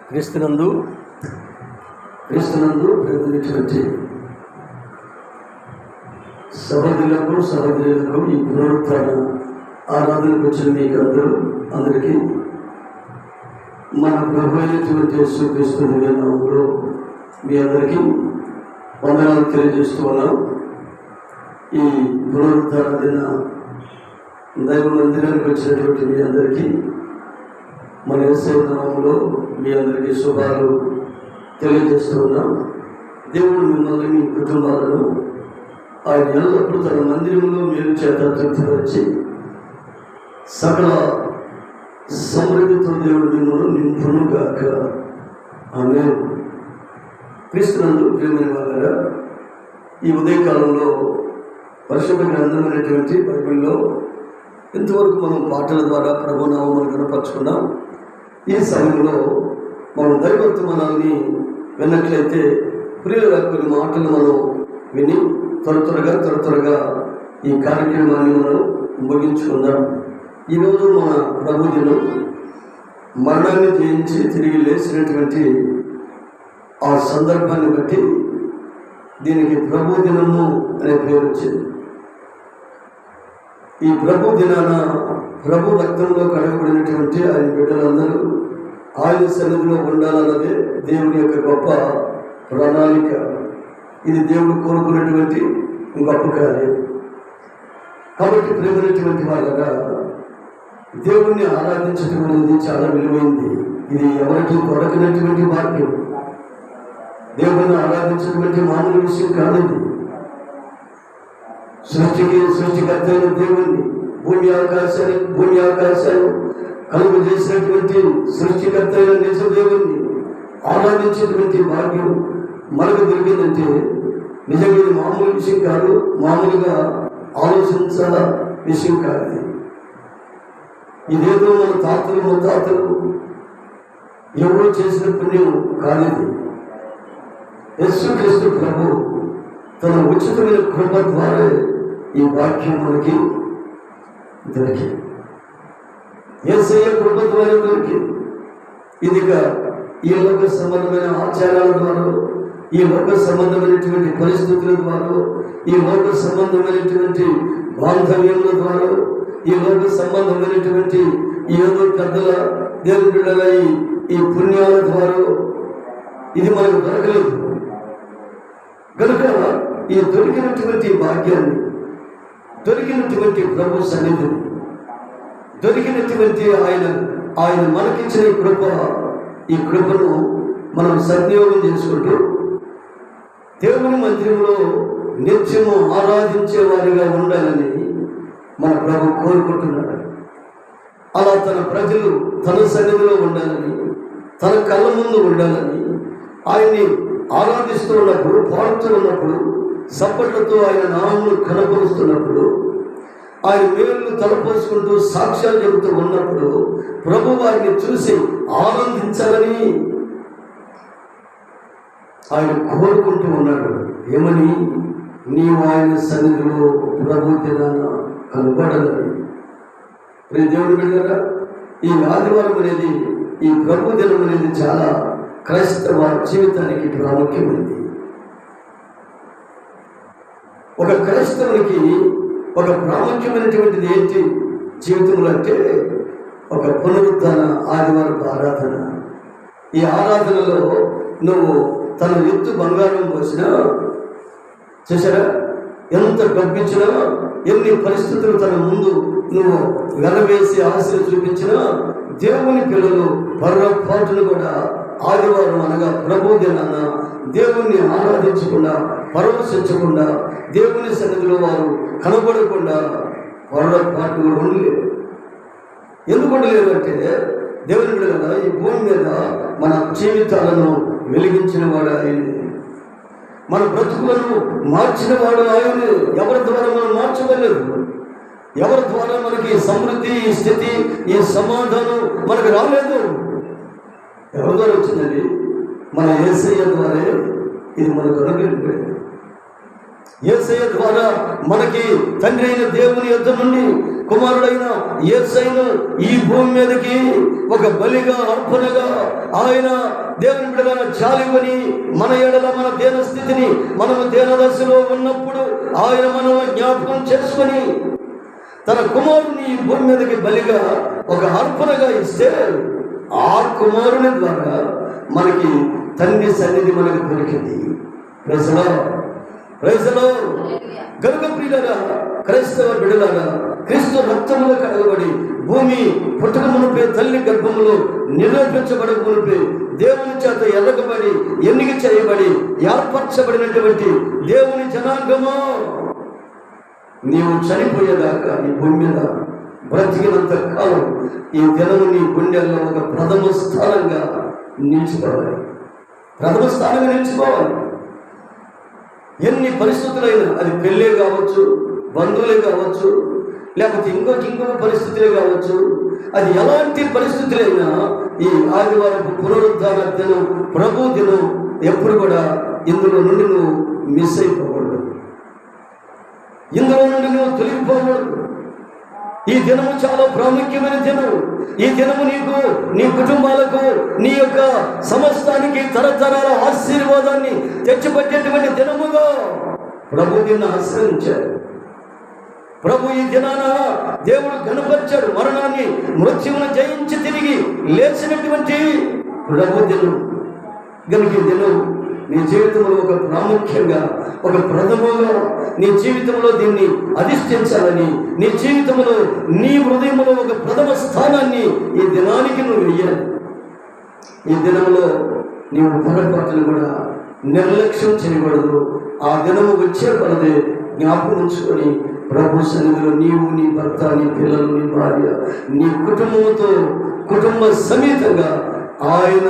క్రీస్తునందు ప్రేమించినటువంటి సహోదరులకు ఈ పునరుత్థాన ఆరాధనకు వచ్చిన మీకు అందరికీ మన ప్రభు అయినటువంటి యేసుక్రీస్తు నామములో మీ అందరికీ వందనాలు తెలియజేస్తూ ఉన్నాం. ఈ పునరుత్థాన దిన దైవ మందిరానికి వచ్చినటువంటి మీ అందరికీ మన యేసయ్య నామములో మీ అందరికీ శుభాలు తెలియజేస్తూ ఉన్నాం. దేవుడు మిమ్మల్ని మీ కుటుంబాలను ఆయన ఎల్లప్పుడూ తన మందిరంలో మేలు చేత తృప్తిపరిచి సకల సమృద్ధితో దేవుడు మిమ్మల్ని నింపును గాక. ఆమేన్. క్రీస్తునందు ప్రియమైన వారలారా, ఈ ఉదయకాలంలో పరిశుద్ధ గ్రంథమైనటువంటి బైబిల్లో ఇంతవరకు మనం పాటల ద్వారా ప్రభునామమును కనపరుచుకున్నాం. ఈ సమయంలో మనం దైవవర్తమానాన్ని విన్నట్లయితే ప్రియుల కొన్ని మాటలు మనం విని త్వరగా ఈ కార్యక్రమాన్ని మనం ముగించుకుందాం. ఈరోజు మన ప్రభు దినం, మరణాన్ని జయించి తిరిగి లేచినటువంటి ఆ సందర్భాన్ని బట్టి దీనికి ప్రభు దినము అనే పేరు వచ్చింది. ఈ ప్రభు దినాన ప్రభు రక్తంలో కడగబడినటువంటి ఆయన బిడ్డలందరూ ఆయన సన్నిధిలో ఉండాలన్నదే దేవుని యొక్క గొప్ప ప్రణాళిక. ఇది దేవుడు కోరుకున్నటువంటి గొప్ప కార్యం. కాబట్టి ప్రేమైనటువంటి వాళ్ళగా దేవుణ్ణి ఆరాధించడం అనేది చాలా విలువైంది. ఇది ఎవరికి దొరకనటువంటి భాగ్యం. దేవుణ్ణి ఆరాధించినటువంటి మామూలు విషయం కాదు. సృష్టికర్త అయిన దేవుణ్ణి, భూమి ఆకాశాలు కలుగు చేసినటువంటి సృష్టికర్త అయిన నిజ దేవుణ్ణి ఆరాధించేటువంటి భాగ్యం మనకు దొరికిందంటే నిజంగా ఇది మామూలు విషయం కాదు, మామూలుగా ఆలోచించాల విషయం కాదు. ఇదేదో మన తాతలు ఎవరో చేసిన పుణ్యం కాదు. యేసుక్రీస్తు ప్రభు తన ఉచితమైన కృప ద్వారా ఈ వాక్యం మనకి దొరికింది. యేసయ్య కృప ద్వారా దొరికింది. ఇదిగా ఈ లోక సంబంధమైన ఆచారాల ద్వారా, ఈ లోక సంబంధమైనటువంటి పరిస్థితుల ద్వారా, ఈ లోక సంబంధమైనటువంటి బాంధవ్యముల ద్వారా, ఈ లోక సంబంధమైనటువంటి ఏదో పెద్దల దేవుని బిడ్డల ఈ పుణ్యాల ద్వారా ఇది మనకు దొరకలేదు. కనుక ఈ దొరికినటువంటి భాగ్యాన్ని, దొరికినటువంటి ప్రభు సన్నిధిని, దొరికినటువంటి ఆయన మనకిచ్చిన ఈ కృపను మనం సద్వినియోగం చేసుకుంటూ దేవుని మందిరంలో నిత్యము ఆరాధించే వారిగా ఉండాలని మన ప్రభు కోరుకుంటున్నాడు. అలా తన ప్రజలు తన సన్నిధిలో ఉండాలని, తన కళ్ళ ముందు ఉండాలని, ఆయన్ని ఆరాధిస్తూ ఉన్నప్పుడు, పాడుతూ ఉన్నప్పుడు, సప్పట్లతో ఆయన నామమును కనపరుస్తున్నప్పుడు, ఆయన మేలు తలపోసుకుంటూ సాక్ష్యాలు చెబుతూ ఉన్నప్పుడు ప్రభు వారిని చూసి ఆనందించాలని ఆయన కోరుకుంటూ ఉన్నాడు. ఏమని? నీవు ఆయన సన్నిధిలో ప్రభు దినాన కనబడాలని. దేవుని బిడ్డలారా, ఈ ఆదివారం అనేది, ఈ ప్రభు దినం అనేది చాలా క్రైస్తవ జీవితానికి ప్రాముఖ్యమైనది. ఒక క్రైస్తవునికి ఒక ప్రాముఖ్యమైనటువంటిది ఏంటి జీవితంలో అంటే ఒక పునరుత్థాన ఆదివారపు ఆరాధన. ఈ ఆరాధనలో నువ్వు తన ఎత్తు బంగారం పోసినా, చూసారా, ఎంత డబ్బిచ్చినా, ఎన్ని పరిస్థితులు తన ముందు నువ్వు వెలవేసి ఆశలు చూపించినా, దేవుని పిల్లలు పొరపాటును కూడా ఆదివారం అనగా ప్రభు దినాన దేవుణ్ణి ఆరాధించకుండా, పరవశించకుండా, దేవుని సన్నిధిలో వారు కనబడకుండా పొరపాటు కూడా ఉండలేరు. ఎందుకు ఉండలేరు అంటే దేవుని బిడ్డలారా, ఈ భూమి మీద మన జీవితాలను వెలిగించిన వాడు ఆయనే, మన బ్రతుకులను మార్చిన వాడు ఆయనే. ఎవరి ద్వారా మనం మార్చబడలేదు. ఎవరి ద్వారా మనకి సమృద్ధి, ఈ స్థితి, ఈ సమాధానం మనకు రాలేదు. ఎవరి ద్వారా వచ్చిందండి? మన యేసయ్య ద్వారా ఇది మనకు అనుగ్రహింపబడింది. యేసయ్య ద్వారా మనకి తండ్రి అయిన దేవుని యొద్ద నుండి కుమారుడైన యేసయ్యను ఈ భూమి మీదకి ఒక బలిగా, అర్పణగా ఆయన దేవుని బిడ్డల చాలివని మన ఎడల మన దేన స్థితిని, మనము దేన దశలో ఉన్నప్పుడు ఆయన మనల్ని జ్ఞాపకం చేసుకొని తన కుమారుని ఈ భూమి మీదకి బలిగా ఒక అర్పణగా ఇస్తే ఆ కుమారుని ద్వారా మనకి తండ్రి సన్నిధి మనకు దొరికింది. ప్రైజలో గనుక ప్రియులారా, క్రైస్తవ బిడ్డలారా, క్రీస్తు రక్తములో కడగబడి భూమి పుట్టుక మునిపే తల్లి గర్భములో నిరూపించబడే మునిపే దేవుని చేత ఎరగబడి ఎన్నిక చేయబడి ఏర్పరచబడినటువంటి దేవుని జనాంగము, నీవు చనిపోయేదాకా ఈ భూమి మీద బ్రతికినంత కాలం ఈ దినము నీ గుండెల్లో ఒక ప్రథమ స్థానంగా నిలిచిపోవాలి. ఎన్ని పరిస్థితులైనా, అది పెళ్ళే కావచ్చు, బంధువులే కావచ్చు, లేకపోతే ఇంకొక పరిస్థితులే కావచ్చు, అది ఎలాంటి పరిస్థితులైనా ఈ ఆదివారపు పునరుద్ధాన దినం, ప్రభు దినం ఎప్పుడు కూడా ఇందులో నుండి నువ్వు మిస్ అయిపోకూడదు, ఇందులో నుండి నువ్వు తొలగిపోకూడదు. ఈ దినము చాలా ప్రాముఖ్యమైన దినం. ఈ దినము నీకు, నీ కుటుంబాలకు, నీ యొక్క సమస్తానికి తరతరాల ఆశీర్వాదాన్ని తెచ్చిపెట్టేటువంటి దినముగా ప్రభు దీన్ని ఆశ్రయించాడు. ప్రభు ఈ దినాన దేవుడు కనపరిచాడు. మరణాన్ని, మృత్యువును జయించి తిరిగి లేచినటువంటి ప్రభు దినం. కనుక ఈ దినం నీ జీవితంలో ఒక ప్రాముఖ్యంగా, ఒక ప్రథమంగా నీ జీవితంలో దీన్ని అధిష్ఠించాలని, నీ జీవితంలో, నీ హృదయంలో ఒక ప్రథమ స్థానాన్ని ఈ దినానికి నువ్వు వెయ్యాలి. ఈ దినంలో నీవు పొరపాటును కూడా నిర్లక్ష్యం చేయకూడదు. ఆ దినము వచ్చే కొలదే జ్ఞాపకం ఉంచుకొని ప్రభు సన్నిధిలో నీవు, నీ భర్త, నీ పిల్లలు, నీ భార్య, నీ కుటుంబంతో, కుటుంబ సమేతంగా ఆయన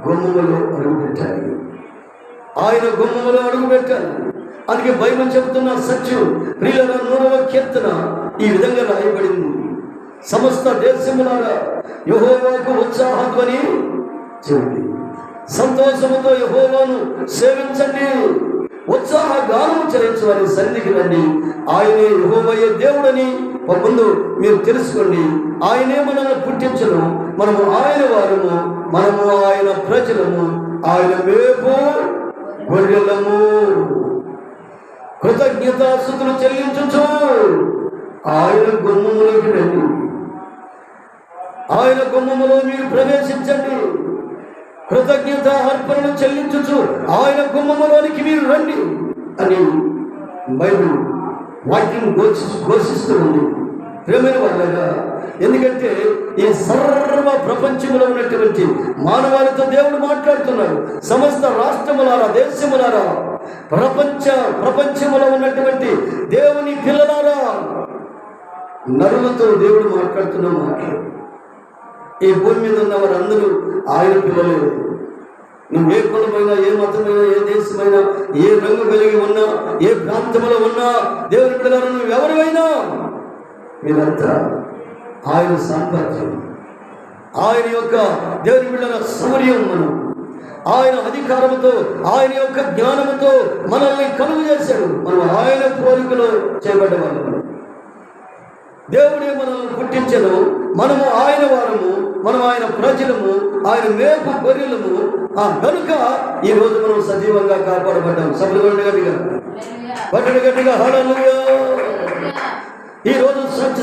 గుమ్మములో అడుగుపెట్టాలి. ఆయన గుమ్మములో అడుగుపెట్టాలి. అందుకే బైబిల్ చెబుతున్న సత్యం, ప్రియుల 100వ కీర్తన ఈ విధంగా రాయబడింది. సమస్త దేశములారా యెహోవాకు ఉత్సాహధ్వని చేయండి, సంతోషముతో యెహోవాను సేవించండి, ఉత్సాహ గానము చేయించు వారి సన్నిధికి రండి. ఆయనే యెహోవాయే దేవుడని ముందు మీరు తెలుసుకోండి. ఆయనే మనల్ని పుట్టించను, మనము ఆయన వారము, మనము ఆయన ప్రజలము, ఆయన మేపు గొర్రెలము. కృతజ్ఞతాస్తుతులు చెల్లించు ఆయన గుమ్మములోకి రండి, ఆయన గుమ్మములో మీరు ప్రవేశించండి. కృతజ్ఞత అర్పణను చెల్లించు ఆయన గుమ్మములోనికి మీరు రండి అని బైబిల్ వాక్యం ఘోషిస్తూ ఉంది. ప్రేమైన వాళ్ళగా, ఎందుకంటే ఈ సర్వ ప్రపంచంలో ఉన్నటువంటి మానవాళితో దేవుడు మాట్లాడుతున్నాడు. సమస్త రాష్ట్రములారా, దేశములారా, ప్రపంచములో ఉన్నటువంటి దేవుని పిల్లలారా, నరులతో దేవుడు మాట్లాడుతున్న మాటలు. ఈ భూమి మీద ఉన్న వారందరూ ఆయన పిల్లలే. నువ్వు ఏ కులమైనా, ఏ మతమైనా, ఏ దేశమైనా, ఏ రంగు కలిగి ఉన్నా, ఏ ప్రాంతంలో ఉన్నా, దేవుని పిల్లలను నువ్వు ఎవరివైనా మీరంతా ఆయన సాంపత్యం, ఆయన యొక్క దేవుని బిడ్డల సౌర్యం. మనం ఆయన అధికారముతో, ఆయన యొక్క జ్ఞానముతో మనల్ని కలుగు చేశాడు. మనం ఆయన పోలికలో చేయబడ్డవాళ్ళము. దేవుడే మనల్ని పుట్టించను, మనము ఆయన వారము, మనం ఆయన ప్రజలము, ఆయన మేపు గొర్రెలము. కనుక ఈ రోజు మనం సజీవంగా కాపాడబడ్డాం. సభలు గట్టిగా హల్లెలూయా. ఈ రోజు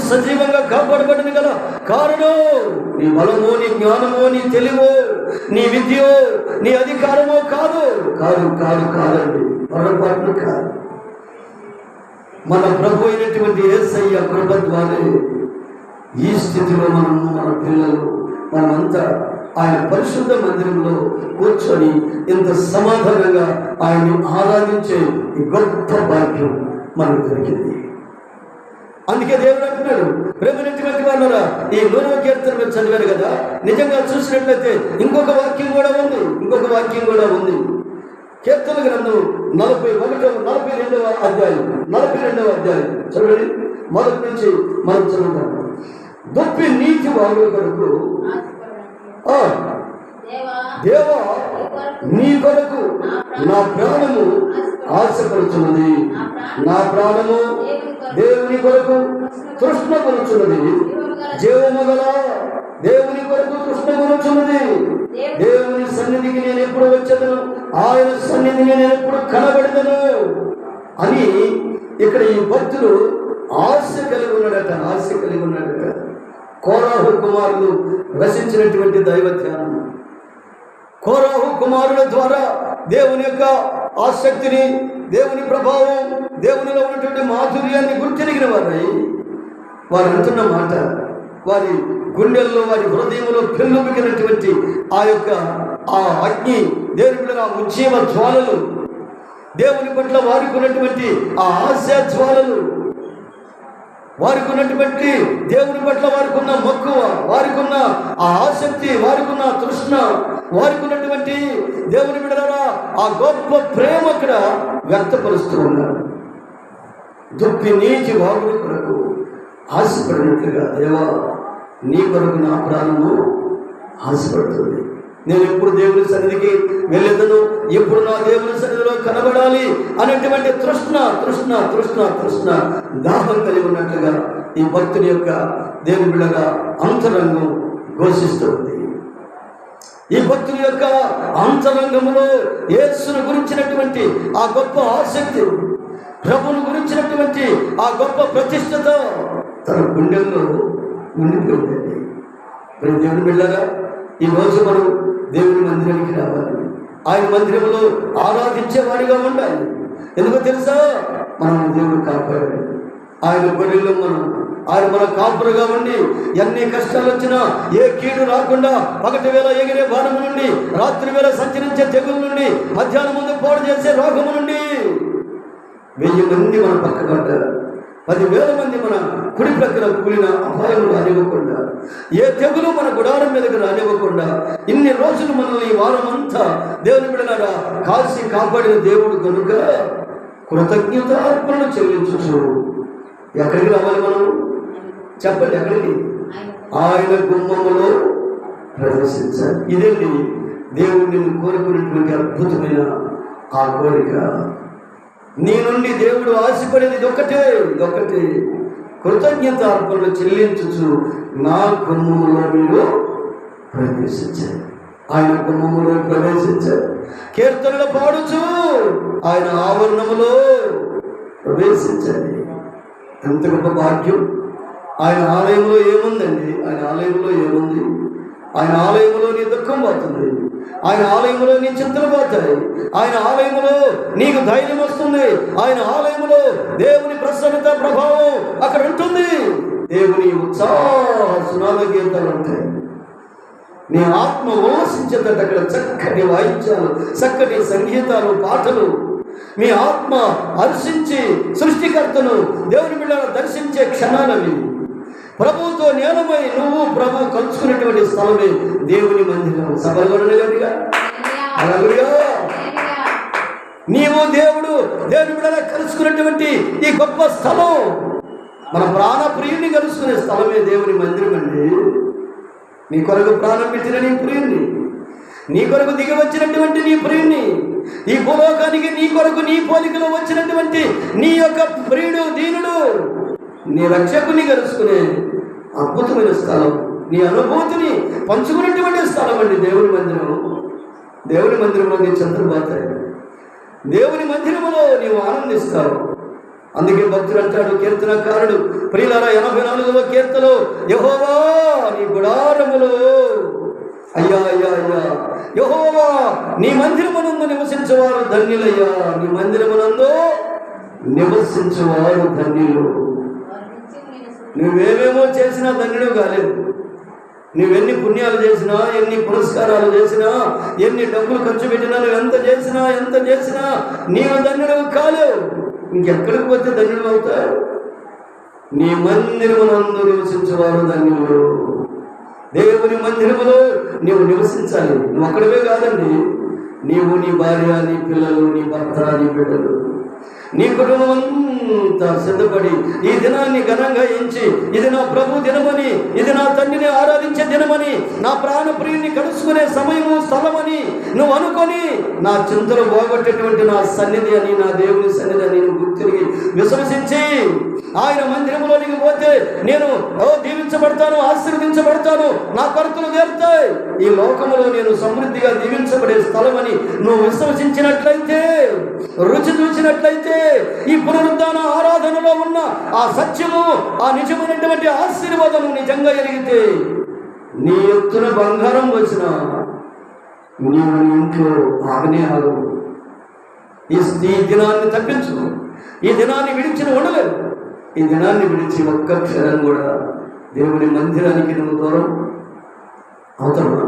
సజీవంగా కాపాడబడింది కదా కారణం నీ బలమో, నీ జ్ఞానమో, నీ తెలివో, నీ విద్యో, నీ అధికారమో కాదు. కాదు కాదు కాదండి, పొరపాటును కాదు. మన ప్రభు అయినటువంటి యేసయ్య కృప ద్వారా ఈ స్థితిలో మనము, మన పిల్లలు, మనమంతా ఆయన పరిశుద్ధ మందిరంలో కూర్చొని ఇంత సమాధానంగా ఆయన్ని ఆరాధించే ఈ గొప్ప భాగ్యం మనకు దొరికింది. అందుకే దేవుడు అంటున్నాడు, ప్రేమనటువంటి వాళ్ళరా, ఈ 100వ కీర్తన మీరు చదివారు కదా, నిజంగా చూసినట్లయితే ఇంకొక వాక్యం కూడా ఉంది. కీర్తన గ్రంథం 42వ అధ్యాయం చదవండి. మొదటి నుంచి మనం చదువుతాం. దొప్పి నీతి వాగుల కొరకు దేవా నీ కొరకు నా ప్రాణము ఆశపడుతున్నది. నా ప్రాణము దేవుని కొరకు తృష్ణపడుచున్నది. జీవము గల దేవుని కొరకు తృష్ణపడుచున్నది. దేవుని సన్నిధికి నేను ఎప్పుడు వచ్చేదను, ఆయన సన్నిధిని నేను ఎప్పుడు కనబడదను అని ఇక్కడ ఈ భక్తులు ఆశ కలిగి ఉన్నాడట. ఆశ కలిగి ఉన్నాడట. కోరాహు కుమారులు రచించినటువంటి దైవ ధ్యానం, కోరాహు కుమారుల ద్వారా దేవుని యొక్క ఆసక్తిని, దేవుని ప్రభావం, దేవునిలో ఉన్నటువంటి మాధుర్యాన్ని గుర్తిరిగిన వారు అంటున్న మాట, వారి గుండెల్లో, వారి హృదయంలో పెళ్ళుబికినటువంటి ఆ అగ్ని, దేవుని బిడ్డల ఉజ్జీవ జ్వాలలు, దేవుని పట్ల వారికి ఉన్నటువంటి ఆ ఆశా జ్వాలలు, వారికి ఉన్నటువంటి దేవుని పట్ల వారికి ఉన్న మక్కువ, వారికి ఉన్న ఆ ఆసక్తి, వారికి ఉన్న తృష్ణ, వారికి ఉన్నటువంటి దేవుని బిడ్డలారా ఆ గొప్ప ప్రేమ అక్కడ వ్యక్తపరుస్తూ ఉన్నారు. దుప్పి నీటి వాగుల కొరకు ఆశపడినట్లుగా, దేవా నీ కొరకు నా ప్రాణము ఆశపడుతుంది. నేను ఎప్పుడు దేవుని సన్నిధికి వెళ్ళేదను, ఎప్పుడు నా దేవుని సన్నిధిలో కనబడాలి అనేటువంటి తృష్ణ తృష్ణ తృష్ణ తృష్ణ దాహం కలిగి ఉన్నట్లుగా ఈ భక్తుని యొక్క దేవుని బిడ్డగా అంతరంగం ఘోషిస్తుంది. ఈ భక్తుని యొక్క అంతరంగంలో యేసును గురించినటువంటి ఆ గొప్ప ఆసక్తి, ప్రభువును గురించినటువంటి ఆ గొప్ప ప్రతిష్టత తన గుండెల్లో ఉండిపోయిందండి. మరి దేవుని బిడ్డగా ఈరోజు మనం దేవుని మందిరానికి రావాలి, ఆయన మందిరంలో ఆరాధించేవాడిగా ఉండాలి. ఎందుకో తెలుసా, మనం దేవుడు కాపాడాలి. ఆయన గొర్రెల్లో ఆయన మన కాపురుగా ఉండి ఎన్ని కష్టాలు వచ్చినా ఏ కీడు రాకుండా, పగటి వేళ ఎగిరే బాణము నుండి, రాత్రి వేళ సంచరించే తెగుల నుండి, మధ్యాహ్నం ముందు పోటు చేసే రోగము నుండి 1000 మంది మన పక్కపడ్డారు, 10,000 మంది మన కుడి ప్రక్కన కూలిన అపాయము రానివ్వకుండా, ఏ తెగులు మన గుడారం మీదకి రానివ్వకుండా, ఇన్ని రోజులు మనల్ని ఈ వారమంతా దేవుని బిడ్డలారా కాల్చి కాపాడిన దేవుడు కనుక కృతజ్ఞత అర్పణలు చెల్లించు. ఎక్కడికి రావాలి మనం? చెప్పండి, ఎక్కడికి? ఆయన గుమ్మములో ప్రవేశించాలి. ఇదండి దేవుడిని కోరుకునేటువంటి అద్భుతమైన ఆ కోరిక. నీ నుండి దేవుడు ఆశపడేది ఇదొక్కటే, కృతజ్ఞత అర్పణలు చెల్లించు. నా గుమ్మములో మీరు ప్రవేశించారు. ఆయన గుమ్మములో ప్రవేశించారు. కీర్తనలు పాడుచు ఆయన ఆవరణములో ప్రవేశించండి. ఎంత గొప్ప భాగ్యం! ఆయన ఆలయంలో ఏముందండి? ఆయన ఆలయంలో ఏముంది? ఆయన ఆలయంలో నీ దుఃఖం పోతుంది, ఆయన ఆలయంలో నీ చింతలు పోతాయి, ఆయన ఆలయంలో నీకు ధైర్యం వస్తుంది, ఆయన ఆలయంలో దేవుని ప్రసన్నత ప్రభావం అక్కడ ఉంటుంది. దేవుని ఉత్సాహ సునాద గీతాలు ఉంటాయి. నీ ఆత్మ ఉల్లాసించేటట్టు అక్కడ చక్కటి వాయిద్యాలు, చక్కటి సంగీతాలు, పాటలు. మీ ఆత్మ హర్షించి సృష్టికర్తను దేవుని బిడ్డలను దర్శించే క్షణాలవి. ప్రభువుతో నేలమై నువ్వు ప్రభు కలుసుకున్నటువంటి స్థలమే దేవుని మందిరం. సభలుగా నీవు దేవుని బిడ్డలా కలుసుకున్నటువంటి ఈ గొప్ప స్థలం, మన ప్రాణ ప్రియుని కలుసుకునే స్థలమే దేవుని మందిరం అండి. నీ కొరకు ప్రాణం పెట్టిన నీ ప్రియుణ్ణి, నీ కొరకు దిగి వచ్చినటువంటి నీ ప్రియుణ్ణి, ఈ భూలోకానికి నీ కొరకు నీ పోలికలో వచ్చినటువంటి నీ యొక్క ప్రియుడు, దీనుడు, నీ రక్షకుని కలుసుకునే అద్భుతమైన స్థలం, నీ అనుభూతిని పంచుకున్నటువంటి స్థలం అండి దేవుని మందిరం. దేవుని మందిరంలో నీ చంద్రబాతాయి, దేవుని మందిరంలో నీవు ఆనందిస్తావు. అందుకే భక్తుడు అంటాడు, కీర్తనకారుడు, ప్రియులారా 84వ కీర్తనలో, యెహోవా నీ గుడారములో, అయ్యా అయ్యా అయ్యా యెహోవా నీ మందిరమునందు నివసించేవారు ధన్యులయ్యా, నీ మందిరమునందు నివసించేవారు ధన్యులు. నువ్వేమేమో చేసినా ధన్యుడు కాలేవు. నువ్వెన్ని పుణ్యాలు చేసినా, ఎన్ని పురస్కారాలు చేసినా, ఎన్ని డబ్బులు ఖర్చు పెట్టినా, నువ్వు ఎంత చేసినా నీవు ధన్యుడు కాలేవు. ఇంకెక్కడికి పోతే ధన్యుడు అవుతావు? నీ మందిరమునందు నివసించేవారు ధన్యులు. దేవుని మందిరములో నీవు నివసించాలి. నువ్వు అక్కడవే కాదండి, నీవు, నీ భార్య, నీ పిల్లలు, నీ భర్త, నీ బిడ్డలు, నీ కుటుంబం అంతా సిద్ధపడి ఈ దినాన్ని ఘనంగా ఎంచి, ఇది నా ప్రభు దినమని, ఇది నా తండ్రిని ఆరాధించే దినమని, నా ప్రాణప్రియుని కలుసుకునే సమయము స్థలమని నువ్వు అనుకొని నా చింతలు పోగొట్టేటువంటి నా సన్నిధి అని, నా దేవుని సన్నిధి అని నువ్వు గుర్తిరిగి విశ్వసించి ఆయన మందిరంలోనికి పోతే నేను దీవించబడతాను, ఆశీర్వదించబడతాను, నా కొరతలు తీరుతాయి, ఈ లోకములో నేను సమృద్ధిగా దీవించబడే స్థలమని నువ్వు విశ్వసించినట్లయితే, రుచి చూసినట్లయితే, ఈ పునరుద్ధాన ఆరాధనలో ఉన్న ఆ సత్యము, ఆ నిజమైనటువంటి ఆశీర్వాదము నిజంగా ఎరిగితే, నీ ఎత్తున బంగారం వచ్చిన నీవు ఇంట్లో ఆగనే ఆగవు. ఈ దినాన్ని తప్పించు, ఈ దినాన్ని విడిచిన ఉండలేదు. ఈ దినాన్ని విడిచి ఒక్క క్షణం కూడా దేవుని మందిరానికి నువ్వు దూరం అవుతావా?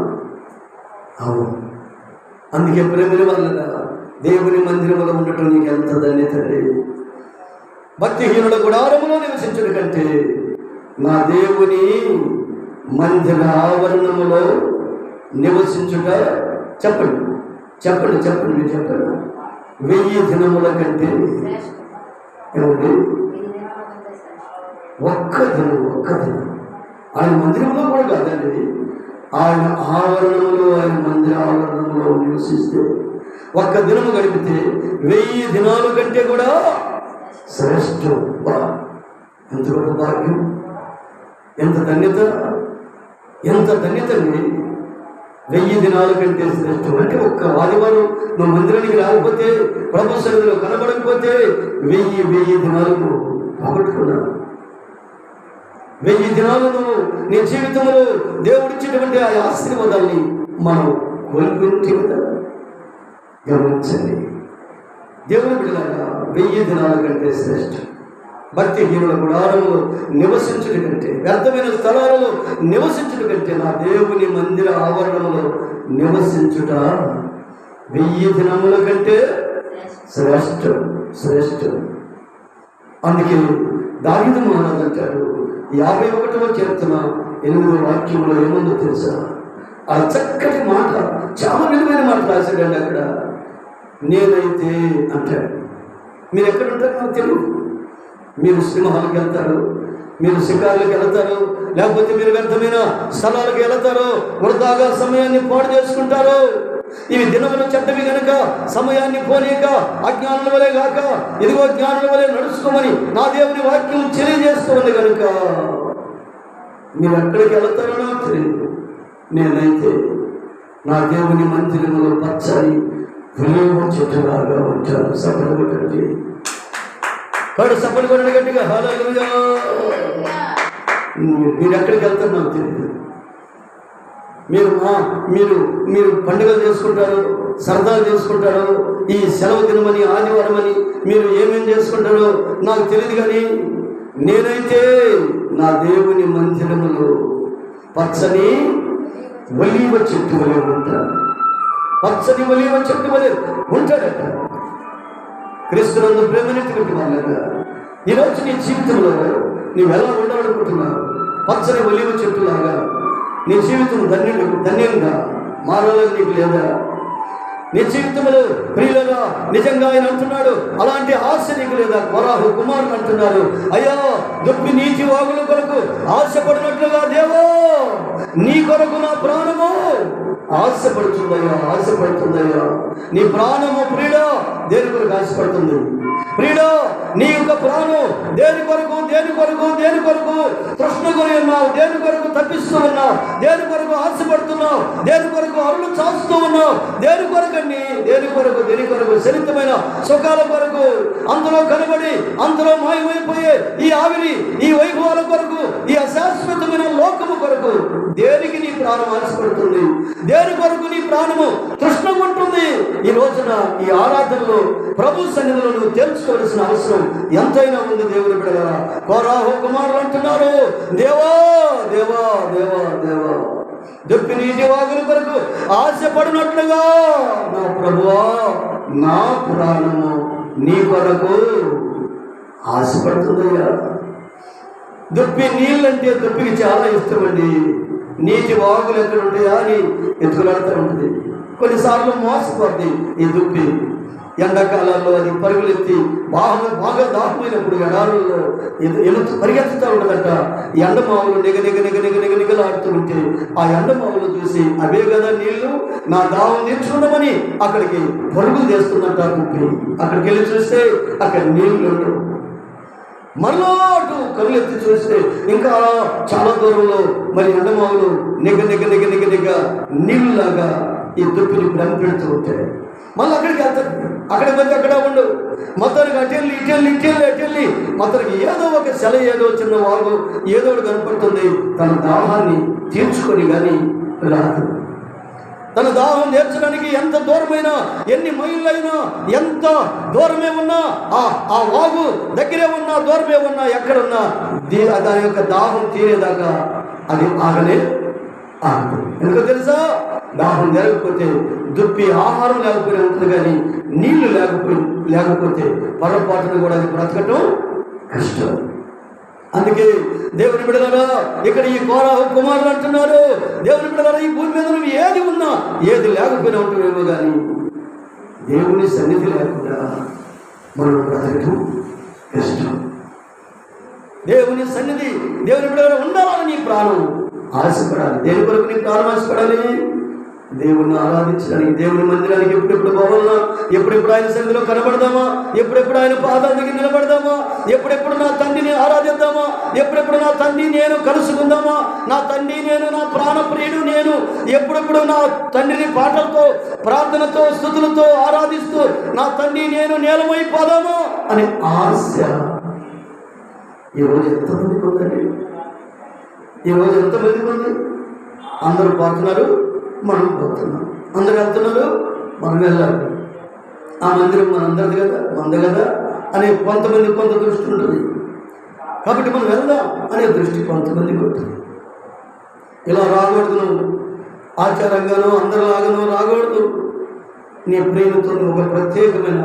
అవును. అందుకే ప్రేమిల వల్ల దేవుని మందిరములో ఉండటం నీకు ఎంత ధన్యతండి. భక్తిహీనుల గుడారములో నివసించడం కంటే నా దేవుని మందిర ఆవరణములో నివసించుట, చెప్పండి చెప్పండి చెప్పండి మీరు చెప్పండి, 1000 దినముల కంటే ఏమండి ఒక్క దినం ఆయన మందిరంలో కూడా కాదండి, ఆయన ఆవరణములో, ఆయన మందిర ఆవరణంలో నివసిస్తే ఒక్క దినము గడిపితే 1000 దినాల కంటే కూడా శ్రేష్టం. ఎంత గొప్ప భాగ్యం, ఎంత ధన్యత, ఎంత ధన్యతండి. 1000 దినాల కంటే శ్రేష్టం అంటే ఒక్క ఆదివారం నువ్వు మందిరానికి రాకపోతే, ప్రభు సన్నిధిలో కనబడకపోతే 1000 దినాలకు పోగొట్టుకున్నావు. 1000 దినాలను నీ జీవితంలో దేవుడిచ్చినటువంటి ఆ ఆశీర్వాదాన్ని మనం కోల్పోయింటే కదా. గమనించండి, దేవుని బిడ్డలారా, 1000 దినాల కంటే శ్రేష్టం. భక్తిహీనుల గుడారములో నివసించుట కంటే, వ్యర్థమైన స్థలాలలో నివసించుట కంటే, నా దేవుని మందిర ఆవరణములో నివసించుట 1000 దినముల కంటే శ్రేష్టం. అందుకే దావీదు మహారాజు అంటాడు, 51వ కీర్తన 8వ వాక్యంలో ఏముందో తెలుసా? ఆ చక్కటి మాట, చాలా విలువైన మాట రాశాడండి అక్కడ. నేనైతే అంటాడు. మీరు ఎక్కడ ఉంటారో నాకు తెలియదు. మీరు సింహాలకు వెళ్తారు, మీరు శిఖార్లకు వెళ్తారు, లేకపోతే మీరు వ్యర్థమైన స్థలాలకు వెళతారు, వృధాగా సమయాన్ని పాడు చేసుకుంటారు. ఇవి దినములు చెడ్డవి కనుక సమయాన్ని పోనీక అజ్ఞానుల వలె గాక ఇదిగో జ్ఞానుల వలె నడుచుకోమని నా దేవుని వాక్యం తెలియజేస్తుంది కనుక మీరు ఎక్కడికి వెళతారో నాకు తెలియదు. నేనైతే నా దేవుని మందిరములో పచ్చని విలువ చెట్టులాగా ఉంటాను. సపలు కొట్టండి, సపలు కొట్టండి గట్టిగా. హల్లెలూయా. మీరు ఎక్కడికి వెళ్తారో నాకు తెలియదు. మీరు పండుగలు చేసుకుంటారు, సరదాలు చేసుకుంటారు, ఈ సెలవు దినమని, ఆదివారం అని మీరు ఏమేం చేసుకుంటారో నాకు తెలియదు. కానీ నేనైతే నా దేవుని మందిరములో పచ్చని ఒలీవ చెట్టు వలె ఉంటాను. పచ్చని ఒలీవ చెట్టు వలె ఉంటాడట. క్రీస్తునందు ప్రేమనెత్తుకుంటే వాళ్ళగా ఈరోజు నీ జీవితంలో నువ్వు ఎలా ఉండాలనుకుంటున్నావు? పచ్చని ఒలీవ చెట్టులాగా నీ జీవితం ధన్యంగా మారాలని నీకు లేదా? నీ జీవితంలో ప్రియులుగా నిజంగా ఆయన అంటున్నాడు, అలాంటి ఆశ నీకు లేదా? కొరాహు కుమారుని అంటున్నారు, అయ్యా దుప్పి నీతి వాగుల కొరకు ఆశపడినట్లుగా దేవో నీ కొరకు నా ప్రాణము ఆశపడుతుందయ్యా. నీ ప్రాణము ప్రియుడా దేని కొరకు ఆశపడుతుంది? ప్రియుడా నీ యొక్క ప్రాణం దేని కొరకు తృష్ణ కొని ఉన్నావు? దేని కొరకు తప్పిస్తూ ఉన్నావు? దేని కొరకు ఆశపడుతున్నావు? దేని కొరకు అరులు చాస్తూ ఉన్నావు? దేని కొరకు శరీరమైన సుఖాల కొరకు, అందులో కనబడి అందులో మాయమైపోయే ఈ ఆవిరి, ఈ వైభవాల కొరకు, ఈ అశాశ్వతమైన లోకము కొరకు దేనికి నీ ప్రాణం ఆశపడుతుంది? దేని కొరకు నీ ప్రాణము తృష్ణ ఉంటుంది? ఈ రోజున ఈ ఆరాధనలో ప్రభు సన్నిధిలో నువ్వు తెలుసుకోవాల్సిన అవసరం ఎంతైనా ఉంది. దేవుని బిడ్డలారా, కోరాహు కుమారులు అంటున్నారు, దేవా దేవా దేవా దేవా దుప్పి నీటి వాగుల కొరకు ఆశపడినట్లుగా నా ప్రభువా నా ప్రాణము నీ కొరకు ఆశపడుతుందయ్యా. దుప్పి నీళ్ళంటే దుప్పికి చాలా ఇష్టమండి. నీటి వాగులు ఎక్కడ ఉంటాయా అని ఎత్తుకులాడుతూ ఉంటుంది. కొన్నిసార్లు మోసపోద్ది ఈ దుప్పి. ఎండాకాలాల్లో అది పరుగులెత్తి బాగా దాహమైనప్పుడు ఎడారుల్లో పరిగెత్తుతూ ఉండదట. ఎండమావులు నిగలాడుతూ ఉంటే ఆ ఎండమావులు చూసి అవే కదా నీళ్లు, నా దాహం తీర్చుకుందామని అక్కడికి పరుగులు చేస్తుందంట కుప్పి. అక్కడికి వెళ్ళి చూస్తే అక్కడ నీళ్లు ఉండవు. మళ్ళా అటు కళ్ళు ఎత్తి చూస్తే ఇంకా చాలా దూరంలో మరి ఎండమావులు నిగ నీళ్ళలాగా ఈ దుప్పిని పెడుతూ ఉంటాయి. మళ్ళీ అక్కడికి వెళ్తారు. అక్కడ మధ్య అక్కడ ఉండు, మొత్తానికి అటెళ్ళి మొత్తానికి ఏదో ఒక సెల, ఏదో చిన్న వాగు, ఏదో ఒకటి కనపడుతుంది. తన దాహాన్ని తీర్చుకొని కానీ రాదు. తన దాహం తీర్చడానికి ఎంత దూరమైనా, ఎన్ని మైళ్ళైనా, ఎంత దూరమే ఉన్నా, ఆ వాగు దగ్గరే ఉన్నా, దూరమే ఉన్నా, ఎక్కడున్నా దాని యొక్క దాహం తీరేదాకా అది ఆగలే ఆగదు. ఎందుకో తెలుసా? దాహం లేకపోతే దుప్పి ఆహారం లేకపోయినా ఉంటుంది, కానీ నీళ్లు లేకపోతే పొరపాటును కూడా అది బ్రతకటం కష్టం. అందుకే దేవుని బిడ్డలారా, ఇక్కడ ఈ కోరాహు కుమారులు అంటున్నారు, దేవుని బిడ్డలారా, ఈ భూమి మీద నువ్వు ఏది ఉన్నా, ఏది లేకపోయినా ఉంటున్నామో కానీ దేవుని సన్నిధి లేకుండా మనం బ్రతకటం కష్టం. దేవుని సన్నిధి, దేవుని బిడ్డలారా ఉండాలని నీ ప్రాణం ఆశపడాలి. దేని కొరకు నీ ప్రాణం ఆశపడాలి? దేవుణ్ణి ఆరాధించడానికి, దేవుని మందిరానికి ఎప్పుడెప్పుడు పోవాలన్నా, ఎప్పుడెప్పుడు ఆయన సన్నిధిలో కనబడదామా, ఎప్పుడెప్పుడు ఆయన పాదాల దగ్గర నిలబడదామా, ఎప్పుడెప్పుడు నా తండ్రిని ఆరాధిద్దామా, ఎప్పుడెప్పుడు నా తండ్రి నేను కలుసుకుందామా, నా తండ్రి నేను, నా ప్రాణప్రియుడు నేను, ఎప్పుడెప్పుడు నా తండ్రిని పాటలతో, ప్రార్థనతో, స్తుతులతో ఆరాధిస్తూ నా తండ్రి నేను నేలమైపోదామా అనే ఆశ ఈరోజు ఎంతమందికి ఉందండి? ఈరోజు ఎంతమందికి ఉంది? అందరూ పోతున్నారు, మనం పోతున్నాం. అందరూ వెళ్తున్నారు, మనం వెళ్ళాలి. ఆ మందిరం మనందరిది కదా, మంది కదా అనే కొంతమంది కొంత దృష్టి ఉంటుంది. కాబట్టి మనం వెళ్దాం అనే దృష్టి కొంతమందికి ఉంటుంది. ఇలా రాకూడదు, నువ్వు ఆచారంగానో అందరిలాగానో రాకూడదు. నీ ప్రేమతో ఒక ప్రత్యేకమైన,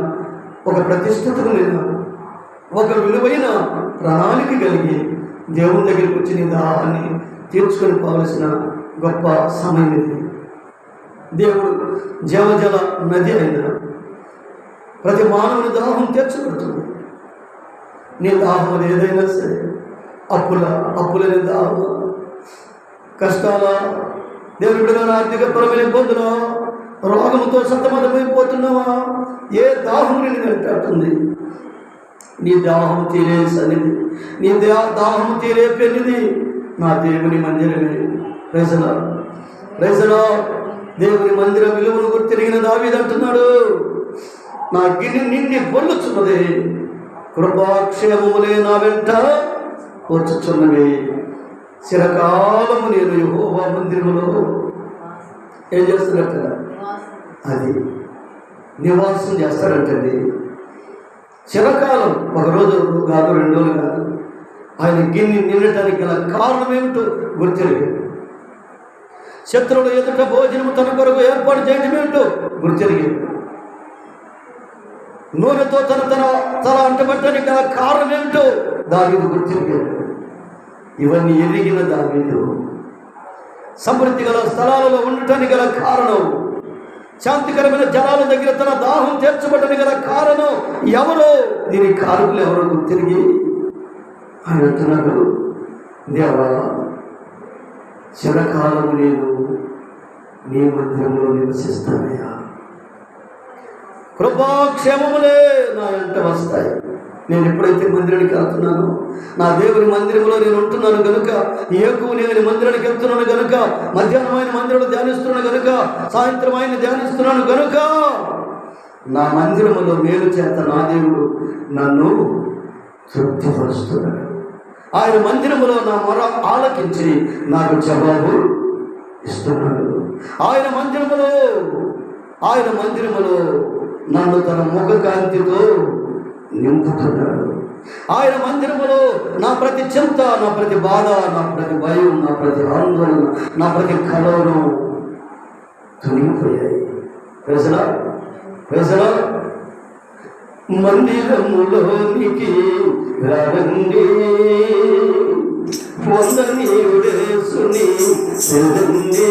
ఒక ప్రతిష్ఠితమైన, ఒక విలువైన ప్రణాళిక కలిగి దేవుని దగ్గరికి వచ్చి నీ దాహాన్ని తీర్చుకొని పోవలసిన గొప్ప సమయం ఇది. దేవుడు జీవజల నది అయిన ప్రతి మానవుని దాహం తీర్చబడుతుంది. నీ దాహం అది ఏదైనా సరే, అప్పులని దాహం, కష్టాల, దేవుని బిడ్డల ఆర్థిక పరమైన ఇబ్బందులు, రోగంతో సతమతమైపోతున్నావా, ఏ దాహం నేను వెంటాడుతుంది? నీ దాహం తీరే సన్నిధి, నీ దాహం తీరే పెన్నిది నా దేవుని మందిరమే. రైసలా దేవుని మందిర విలువను గుర్తిరిగిన దావీదు అంటున్నాడు, నా గిన్నె నిండి పొల్లుచున్నది, కృపాక్షేమములే నా వెంట వచ్చుచున్నవి. చిరకాలము నేను యెహోవా మందిరములో ఏం చేస్తున్నట్ట? అది నివాసం చేస్తాడంటండి. చిరకాలం, ఒకరోజు కాదు, 2 రోజులు కాదు. ఆయన గిన్నె నిండటానికి గల కారణం ఏమిటో గుర్తిరిగాడు. శత్రువుల ఎదుట భోజనము తన కొరకు ఏర్పాటు చేయడం ఏమిటో గుర్తిరిగాడు. నూనెతో తల అంటబట్టడానికి గల కారణం ఏమిటో దావీదు గుర్తిరిగాడు. ఇవన్నీ ఎరిగిన దావీదు సమృద్ధి గల స్థలాలలో ఉండటానికి గల కారణం, శాంతికరమైన జలాల దగ్గర తన దాహం తీర్చబడటానికి గల కారణం ఎవరో, దీని కారకులు ఎవరో గుర్తిరిగి ఆయన అంటున్నాడు, దేవా, చిరకాలము నేను నీ మందిరంలో నివసిస్తానయ్యా, కృపాక్షేమములే నా వెంట వస్తాయి. నేను ఎప్పుడైతే మందిరానికి వెళ్తున్నానో, నా దేవుని మందిరంలో నేను ఉంటున్నాను కనుక, ఏకువ నేను మందిరానికి వెళ్తున్నాను కనుక, మధ్యాహ్నం ఆయన మందిరంలో ధ్యానిస్తున్నాను కనుక, సాయంత్రం ఆయన ధ్యానిస్తున్నాను కనుక, నా మందిరములో మేలు చేత నా దేవుడు నన్ను తృప్తిపరుస్తున్నాడు. ఆయన మందిరములో నా మొర ఆలకించి నాకు జవాబు ఇస్తున్నాడు. ఆయన మందిరములో నన్ను తన ముఖ కాంతితో నింపుతున్నాడు. ఆయన మందిరములో నా ప్రతి చింత, నా ప్రతి బాధ, నా ప్రతి భయం, నా ప్రతి ఆందోళన, నా ప్రతి కలవను తొలగిపోయాయి. ప్రజల మందిరములోనికి రండి, వందనీయుడేసుని శరణి,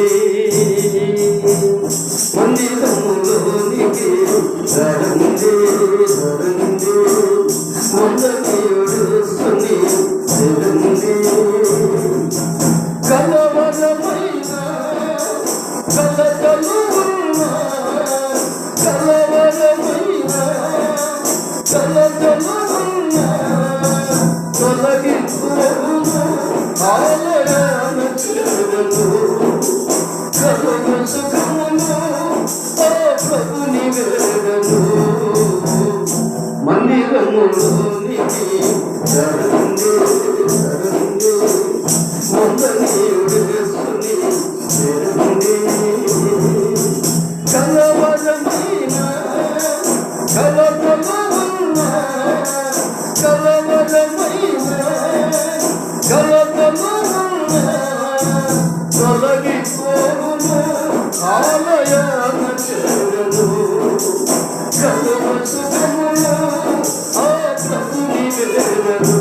మందిరములోనికి రండి, ఉన్నా కలవరమైన కలతలు ఉన్నా తొలగిపోవును ఆలయాన చేరును కలుగు సుఖమును ఓ ప్రభుని వేడను మందిరములోనికి రండి రండి వందనీయుడు యేసుని చేరండి కలవరమైన కలతలు ఉన్నా కలవరమైన కలతలు ఉన్నా తొలగిపోవును ఆలయాన చేరును కలుగు సుఖమును ఆ ప్రభుని వేడను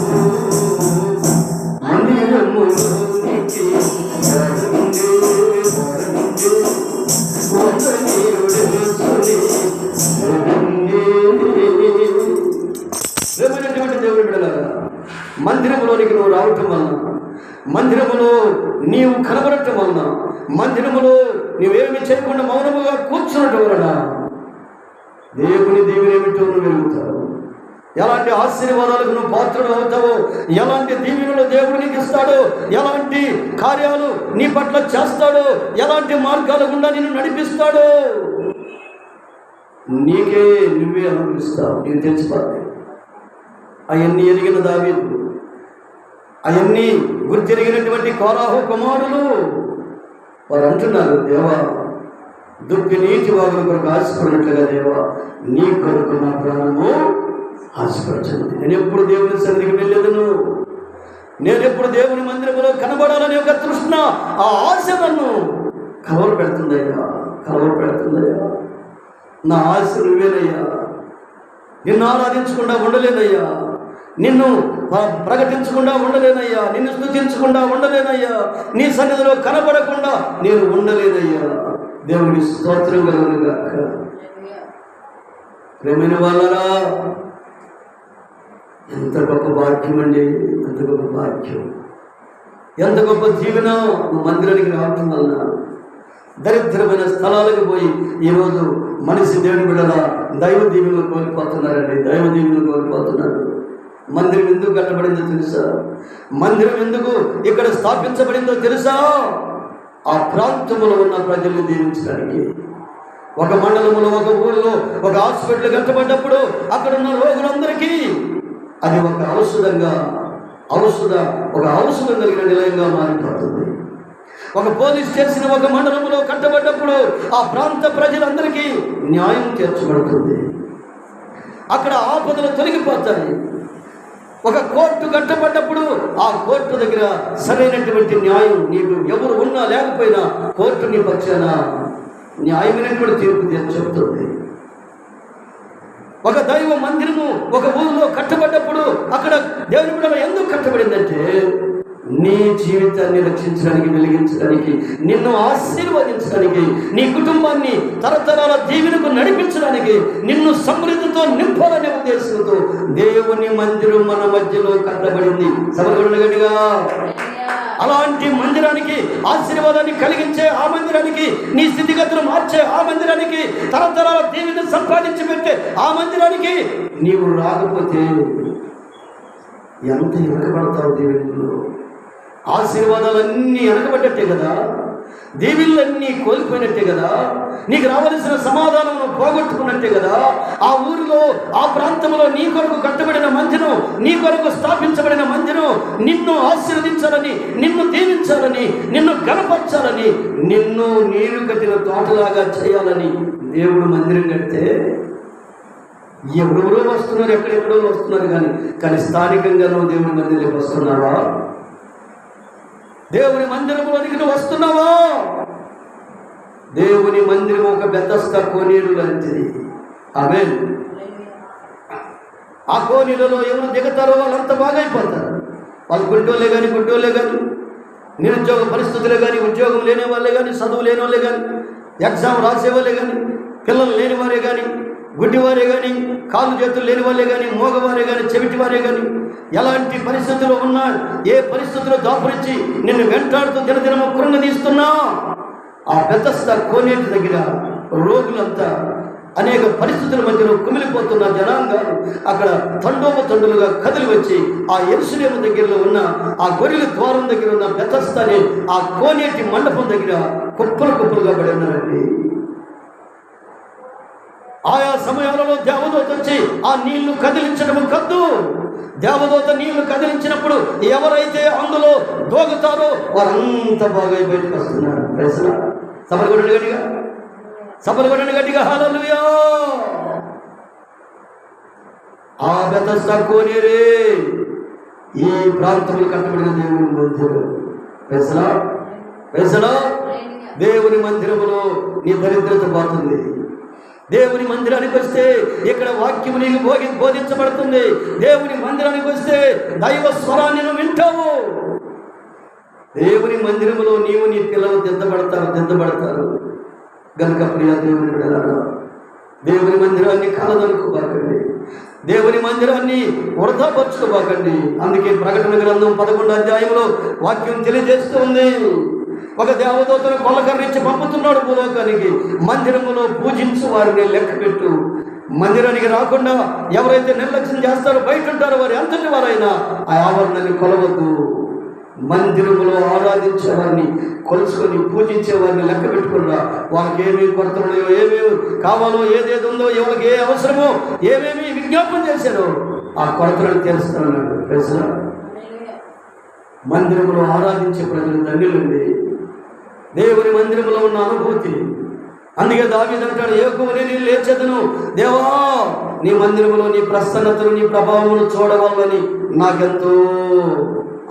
మందిరములోనికి రండి రండి వందనీయుడు యేసుని చేరండి. ప్రియమైనటువంటి దేవుని బిడ్డలారా, మందిరములోనికి నువ్వు రావటం వలన, మందిరములో నీవు కనబడటం వలన, మందిరములో నీవేమి చేయకుండా మౌనముగా కూర్చున్నటం వలన దేవుని దీవెనేమిటో నువ్వు వెలుగుతావు. ఎలాంటి ఆశీర్వాదాలకు నువ్వు పాత్రుడు అవుతావో, ఎలాంటి దీవెనలు దేవుడు నీకు ఇస్తాడో, ఎలాంటి కార్యాలు నీ పట్ల చేస్తాడో, ఎలాంటి మార్గాల గుండా నిన్ను నడిపిస్తాడో నీకే నువ్వే అనుభవిస్తావు. నీకు తెలిసిపోతాయి. అవన్నీ ఎరిగిన దావీదు, అవన్నీ గుర్తెరిగినటువంటి కోరాహు కుమారులు వారు అంటున్నారు, దేవా దుఃఖి నీటి వాగుల కొరకు ఆశపడినట్లుగా దేవా నీ కొరకు నా ప్రాణము ఆశపరచండి. నేను ఎప్పుడు దేవుని సన్నిధికి వెళ్ళేదను, నేను ఎప్పుడు దేవుని మందిరంలో కనబడాలని ఒక తృష్ణ, ఆ ఆశ నన్ను కలవర పెడుతుందయ్యా, కలవర పెడుతుందయ్యా. నా ఆశ నువ్వేనయ్యా. నిన్ను ఆరాధించకుండా ఉండలేనయ్యా, నిన్ను ప్రకటించకుండా ఉండలేనయ్యా, నిన్ను స్తుతించకుండా ఉండలేనయ్యా, నీ సన్నిధిలో కనబడకుండా నేను ఉండలేనయ్యా. దేవునికి స్తోత్రం కలుగును గాక. ప్రేమైన వాళ్ళరా, ఎంత గొప్ప భాగ్యం అండి, ఎంత గొప్ప భాగ్యం, ఎంత గొప్ప జీవన. మందిరానికి రావటం వలన దరిద్రమైన స్థలాలకు పోయి ఈరోజు మనిషి దేవుని బిడ్డల దైవ దీవెనలు కోల్పోతున్నారండి, దైవ దీవెనలు కోల్పోతున్నారు. మందిరం ఎందుకు కట్టబడిందో తెలుసా? మందిరం ఎందుకు ఇక్కడ స్థాపించబడిందో తెలుసా? ఆ ప్రాంతంలో ఉన్న ప్రజల్ని దీవించడానికి. ఒక మండలంలో, ఒక ఊరిలో ఒక హాస్పిటల్ కట్టబడ్డప్పుడు అక్కడ ఉన్న రోగులందరికీ అది ఒక ఔషధం కలిగిన నిలయంగా మారిపోతుంది. ఒక పోలీస్ స్టేషన్ ఒక మండలంలో కట్టబడ్డప్పుడు ఆ ప్రాంత ప్రజలందరికీ న్యాయం తీర్చబడుతుంది. అక్కడ ఆపదలు తొలగిపోతాయి. ఒక కోర్టు కట్టబడ్డప్పుడు ఆ కోర్టు దగ్గర సరైనటువంటి న్యాయం, నీకు ఎవరు ఉన్నా లేకపోయినా కోర్టు నీ పక్షాన న్యాయమైనటువంటి తీర్పు చెప్తుంది. ఒక దైవ మందిరము ఒక ఊరిలో కట్టబడ్డప్పుడు అక్కడ దేవుని బిడ్డ ఎందుకు కట్టబడిందంటే నీ జీవితాన్ని రక్షించడానికి, వెలిగించడానికి, నిన్ను ఆశీర్వదించడానికి, నీ కుటుంబాన్ని తరతరాల దీవెనకు నడిపించడానికి, నిన్ను సమృద్ధితో నింపాలనే ఉద్దేశంతో దేవుని మందిరం మన మధ్యలో కట్టబడింది. సమర్గడిగా అలాంటి మందిరానికి, ఆశీర్వాదాన్ని కలిగించే ఆ మందిరానికి, నీ స్థితిగతులు మార్చే ఆ మందిరానికి, తరతరాల దీవెన సంపాదించి పెట్టే ఆ మందిరానికి నీవు రాకపోతే ఎంత వెనకబడతావు. దీవెనలో ఆశీర్వాదాలన్నీ వెనకబడ్డట్టే కదా, దీవెనలన్నీ కోల్పోయినట్టే కదా, నీకు రావలసిన సమాధానం పోగొట్టుకున్నట్టే కదా. ఆ ఊరిలో, ఆ ప్రాంతంలో నీ కొరకు కట్టబడిన మందిరం, నీ కొరకు స్థాపించబడిన మందిరం నిన్ను ఆశీర్వదించాలని, నిన్ను దీవించాలని, నిన్ను గణపరచాలని, నిన్ను నీరు కట్టిన తోటలాగా చేయాలని దేవుడు మందిరం కడితే ఎవరెవరో వస్తున్నారు, ఎక్కడెక్కడో వస్తున్నారు, కానీ స్థానికంగా నువ్వు దేవుని మందిరంలోకి వస్తున్నావా? దేవుని మందిరంలోనికి నువ్వు వస్తున్నావా? దేవుని మందిరం ఒక బెతస్తా కోనేరు లాంటిది. ఆమేన్. ఆ కోనేరులో ఎవరు దిగుతారో వాళ్ళంతా బాగా అయిపోతారు. వాళ్ళు గుడ్డోళ్ళే కానీ, నిరుద్యోగ పరిస్థితులే కానీ, ఉద్యోగం లేని వాళ్ళే కానీ, చదువు లేని వాళ్ళే కానీ, ఎగ్జామ్ రాసేవాళ్ళే కానీ, పిల్లలు లేని వారే కానీ, గుడ్డివారే కానీ, కాళ్ళు చేతులు లేని వాళ్ళే కానీ, మోగవారే కానీ, చెవిటివారే కానీ, ఎలాంటి పరిస్థితుల్లో ఉన్నా, ఏ పరిస్థితుల్లో దాపురించి నిన్ను వెంటాడుతూ దినదినము కృంగదీస్తున్నా ఆ బెతస్దా కోనేటి దగ్గర రోగులంతా అనేక పరిస్థితుల మధ్యలో కుమిలిపోతున్న జనాంగాలు అక్కడ తండోపతండులుగా కదిలి వచ్చి ఆ యెరూషలేము దగ్గరలో ఉన్న ఆ గొర్రెల ద్వారం దగ్గర ఉన్న బెతస్దా అనే ఆ కోనేటి మండపం దగ్గర కుప్పలు కుప్పలుగా పడి ఉన్నారండి. ఆయా సమయాలలో దేవదూత వచ్చి ఆ నీళ్లు కదిలించడం కద్దు. దేవదూత నీళ్లు కదిలించినప్పుడు ఎవరైతే అందులో దోగుతారో వారంతా బాగా బయటకు వస్తున్నారు. సభలు కొట్టండి గట్టిగా, సభలు కొట్టండి గట్టిగా. హల్లెలూయా. ఆ బెతస్దా కోనేరే ఈ ప్రాంతంలో కట్టబడిన దేవుని మందిరం. దేవుని మందిరములో నీ దరిద్రత పోతుంది. దేవుని మందిరానికి వస్తే ఇక్కడ వాక్యము నీకు బోధించబడుతుంది. దేవుని మందిరానికి వస్తే దైవ స్వరాన్ని నువ్వు వింటావు. దేవుని మందిరములో నీవు నీ పిల్లలు దిద్దబడతారు గనుక ప్రియ దేవుని బిడ్డలారా, దేవుని మందిరాన్ని కాలదనుకోబాకండి, దేవుని మందిరాన్ని వృధాపరచుకోబాకండి. అందుకే ప్రకటన గ్రంథం 11వ అధ్యాయంలో వాక్యం తెలియజేస్తూ ఉంది. ఒక దేవదూతను కొల్లకర్రించి పంపుతున్నాడు భూలోకానికి. మందిరములో పూజించు వారిని లెక్క పెట్టు. మందిరానికి రాకుండా ఎవరైతే నిర్లక్ష్యం చేస్తారో, బయట ఉంటారో, వారి అంతటి వారైనా ఆ ఆవరణాన్ని కొలవద్దు. మందిరములో ఆరాధించే వారిని కొలుసుకొని పూజించే వారిని లెక్క పెట్టుకున్నా వాళ్ళకి ఏమేమి కొరతలున్నాయో, ఏమేమి కావాలో, ఏదేది ఉందో, ఎవరికి ఏ అవసరమో, ఏమేమి విజ్ఞాపన చేశారో ఆ కొరతలను తెలుస్తున్నాడు. తెలుసునా? మందిరములో ఆరాధించే ప్రజలు ధన్యులండి. దేవుని మందిరములో ఉన్న అనుభూతి. అందుకే దావీదు అంటాడు, యేకోవా నేను లేచెదను, దేవా నీ మందిరములో నీ ప్రసన్నతను నీ ప్రభావమును చూడవాలని నాకెంతో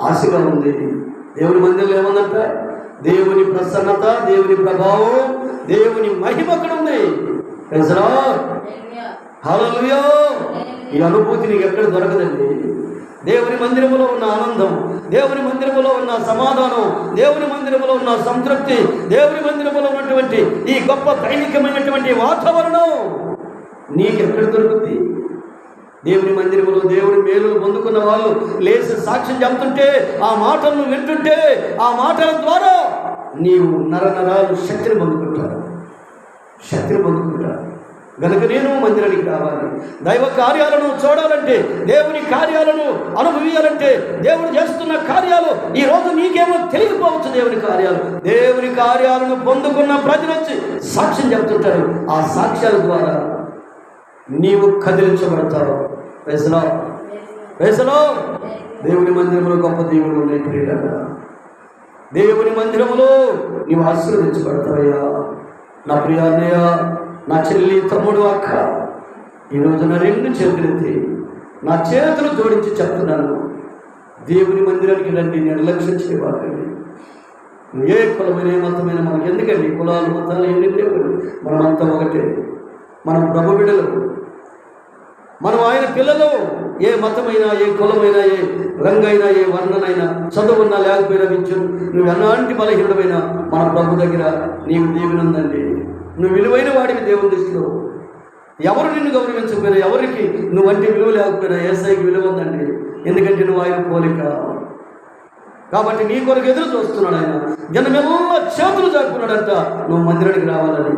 ఆశగా ఉంది. దేవుని మందిరంలో ఏముందంట? దేవుని ప్రసన్నత, దేవుని ప్రభావం, దేవుని మహిమ అక్కడ ఉంది. హల్లెలూయా. ఈ అనుభూతి నీకు ఎక్కడ దొరకదండి. దేవుని మందిరములో ఉన్న ఆనందం, దేవుని మందిరములో ఉన్న సమాధానం, దేవుని మందిరములో ఉన్న సంతృప్తి, దేవుని మందిరములో ఉన్నటువంటి ఈ గొప్ప దైనికమైనటువంటి వాతావరణం నీకెక్కడ దొరుకుతుంది? దేవుని మందిరములో దేవుని మేలులు పొందుకున్న వాళ్ళు లేచి సాక్ష్యం చెబుతుంటే, ఆ మాటలను వింటుంటే, ఆ మాటల ద్వారా నీవు నరనరాలు శక్తిని పొందుకుంటారు. గనుక నేను మందిరానికి రావాలి. దైవ కార్యాలను చూడాలంటే, దేవుని కార్యాలను అనుభవించాలంటే, దేవుడు చేస్తున్న కార్యాలు ఈరోజు నీకేమో తెలియకపోవచ్చు. దేవుని కార్యాలను పొందుకున్న ప్రజలు వచ్చి సాక్ష్యం చెబుతుంటారు. ఆ సాక్ష్యాల ద్వారా నీవు కదిలించబడతావు. దేవుని మందిరంలో గొప్ప దేవుడు ఉన్నాయి ప్రియులారా. దేవుని మందిరములో నీవు ఆశీర్వదించబడతావయ్యా. నా ప్రియ అన్నయ్య, నా చెల్లి, తమ్ముడు, అక్క, ఈరోజు నా 2 చేతులెత్తి నా చేతులు జోడించి చెప్తున్నాను, దేవుని మందిరానికి రండి. నిర్లక్ష్యం చేయవాలండి. ఏ కులమైన ఏ మతమైన మనకి ఎందుకండి కులాలు మతాలు ఎన్ని లేవు. మనమంతా ఒకటే. మనం ప్రభు బిడ్డలు, మనం ఆయన పిల్లలు. ఏ మతమైనా, ఏ కులమైనా, ఏ రంగైనా, ఏ వర్ణనైనా, చదువున్నా లేకపోయినా, విద్యుత్ నువ్వు ఎలాంటి బలహీనుడమైనా మన ప్రభు దగ్గర నీకు దేవుని ఉందండి. నువ్వు విలువైన వాడివి దేవుని దృష్టిలో. ఎవరు నిన్ను గౌరవించకపోయినా, ఎవరికి నువ్వంటే విలువ లేకపోయినా యేసయ్యకి విలువ ఉందండి. ఎందుకంటే నువ్వు ఆయన పోలిక. కాబట్టి నీ కొరకు ఎదురు చూస్తున్నాడు ఆయన. జనమెల్లా చేతులు చాపుకున్నాడంట నువ్వు మందిరానికి రావాలని.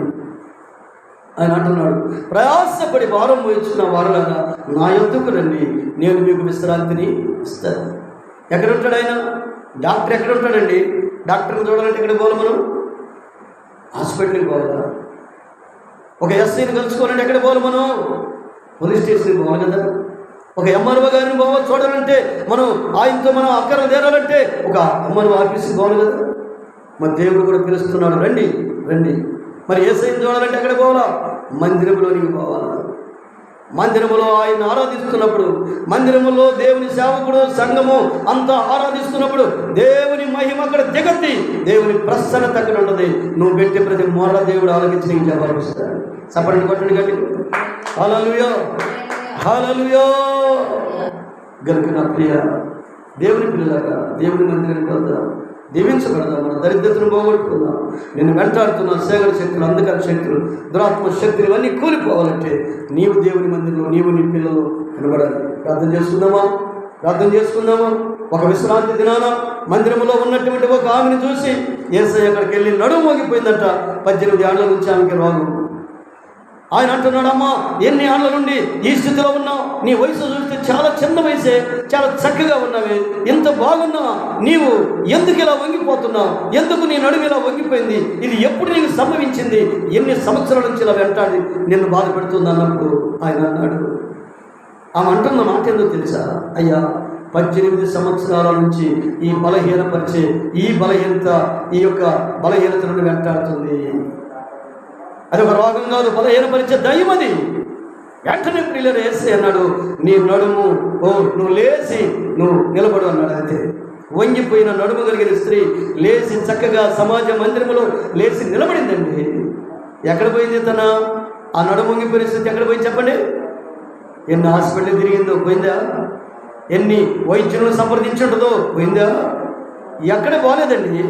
ఆయన అంటున్నాడు, ప్రయాసపడి భారం మోయించుకున్న వారులారా నా యొద్దకు రండి, నేను మీకు విశ్రాంతిని ఇస్తాను. ఎక్కడ ఉంటాడు ఆయన? డాక్టర్ ఎక్కడ ఉంటాడండి? డాక్టర్ని చూడాలంటే ఇక్కడ పోవాలి, మనం హాస్పిటల్కి పోవాలా? ఒక ఎస్ఐని కలుసుకోవాలంటే ఎక్కడ పోవాలి? మనం పోలీస్ స్టేషన్కి పోవాలి కదా. ఒక ఎంఆర్ఓ గారిని చూడాలంటే మనం ఆయనతో మనం అక్కర తీరాలంటే ఒక ఎంఆర్ఓ ఆఫీస్కి పోవాలి కదా. మరి దేవుడు కూడా పిలుస్తున్నాడు, రండి రండి. మరి యేసయ్యను చూడాలంటే ఎక్కడ పోవాలా? మందిరంలోనికి పోవాలా? మందిరములో ఆయన ఆరాధిస్తున్నప్పుడు, మందిరములో దేవుని సేవకుడు సంఘము అంతా ఆరాధిస్తున్నప్పుడు దేవుని మహిమ అక్కడ దిగద్ది, దేవుని ప్రసన్నత అక్కడ ఉంటుంది. నువ్వు పెట్టే ప్రతి మొర్ర దేవుడు ఆలోచించి నీకు జవాబిస్తాడు. సపరేట్ కొట్టండి గట్టి. హల్లెలూయా, హల్లెలూయా. గనుక నా ప్రియ దేవుని పిల్లలాగా దేవుని మందిరానికి వెళ్దాం, దీవించబడదాం, మన దరిద్రతను పోగొట్టుకుందాం. నేను వెంటాడుతున్న సేగర శక్తులు, అంధకార శక్తులు, దురాత్మ శక్తులు ఇవన్నీ కూలిపోవాలంటే నీవు దేవుని మందిరంలో నీవు నీ పిల్లలు కనబడాలి. ప్రార్థన చేసుకుందామా? ప్రార్థన చేసుకుందాము. ఒక విశ్రాంతి దినాన మందిరంలో ఉన్నటువంటి ఒక ఆమెను చూసి యేసయ్య అక్కడికి వెళ్ళి నడుము మోగిపోయిందట. 18 ఏళ్ల నుంచి ఆమెకి రోగం. ఆయన అంటున్నాడు, అమ్మా ఎన్ని ఏళ్ల నుండి ఈ స్థితిలో ఉన్నావు? నీ వయసు చూస్తే చాలా చిన్న వయసే, చాలా చక్కగా ఉన్నావే, ఎంత బాగున్నావు, నీవు ఎందుకు ఇలా వంగిపోతున్నావు? ఎందుకు నీ నడుము ఇలా వంగిపోయింది? ఇది ఎప్పుడు నీకు సంభవించింది? ఎన్ని సంవత్సరాల నుంచి ఇలా వెంటాడి నిన్ను బాధ పెడుతుంది అన్నప్పుడు ఆయన అన్నాడు, ఆమె అంటున్న మాట ఏందో తెలుసా? అయ్యా 18 సంవత్సరాల నుంచి ఈ బలహీనపరిచే ఈ యొక్క బలహీనత నుండి వెంటాడుతుంది. అది ఒక రోగం కాదు, బలహీనపరిచే దయ్యం అది. వెంటనే ప్రియులైన యేసయ్య అన్నాడు, నీ నడుము నువ్వు లేచి నువ్వు నిలబడు అన్నాడు. అంతే. వంగిపోయిన నడుము కలిగిన స్త్రీ లేచి చక్కగా సమాజ మందిరంలో లేచి నిలబడిందండి. ఎక్కడ పోయింది తన ఆ నడుము వంగిపోయిన స్థితి? ఎక్కడ పోయింది చెప్పండి? ఎన్ని హాస్పిటల్ తిరిగిందో పోయిందా? ఎన్ని వైద్యులను సంప్రదించుంటుందో పోయిందా? ఎక్కడ పోలేదండి.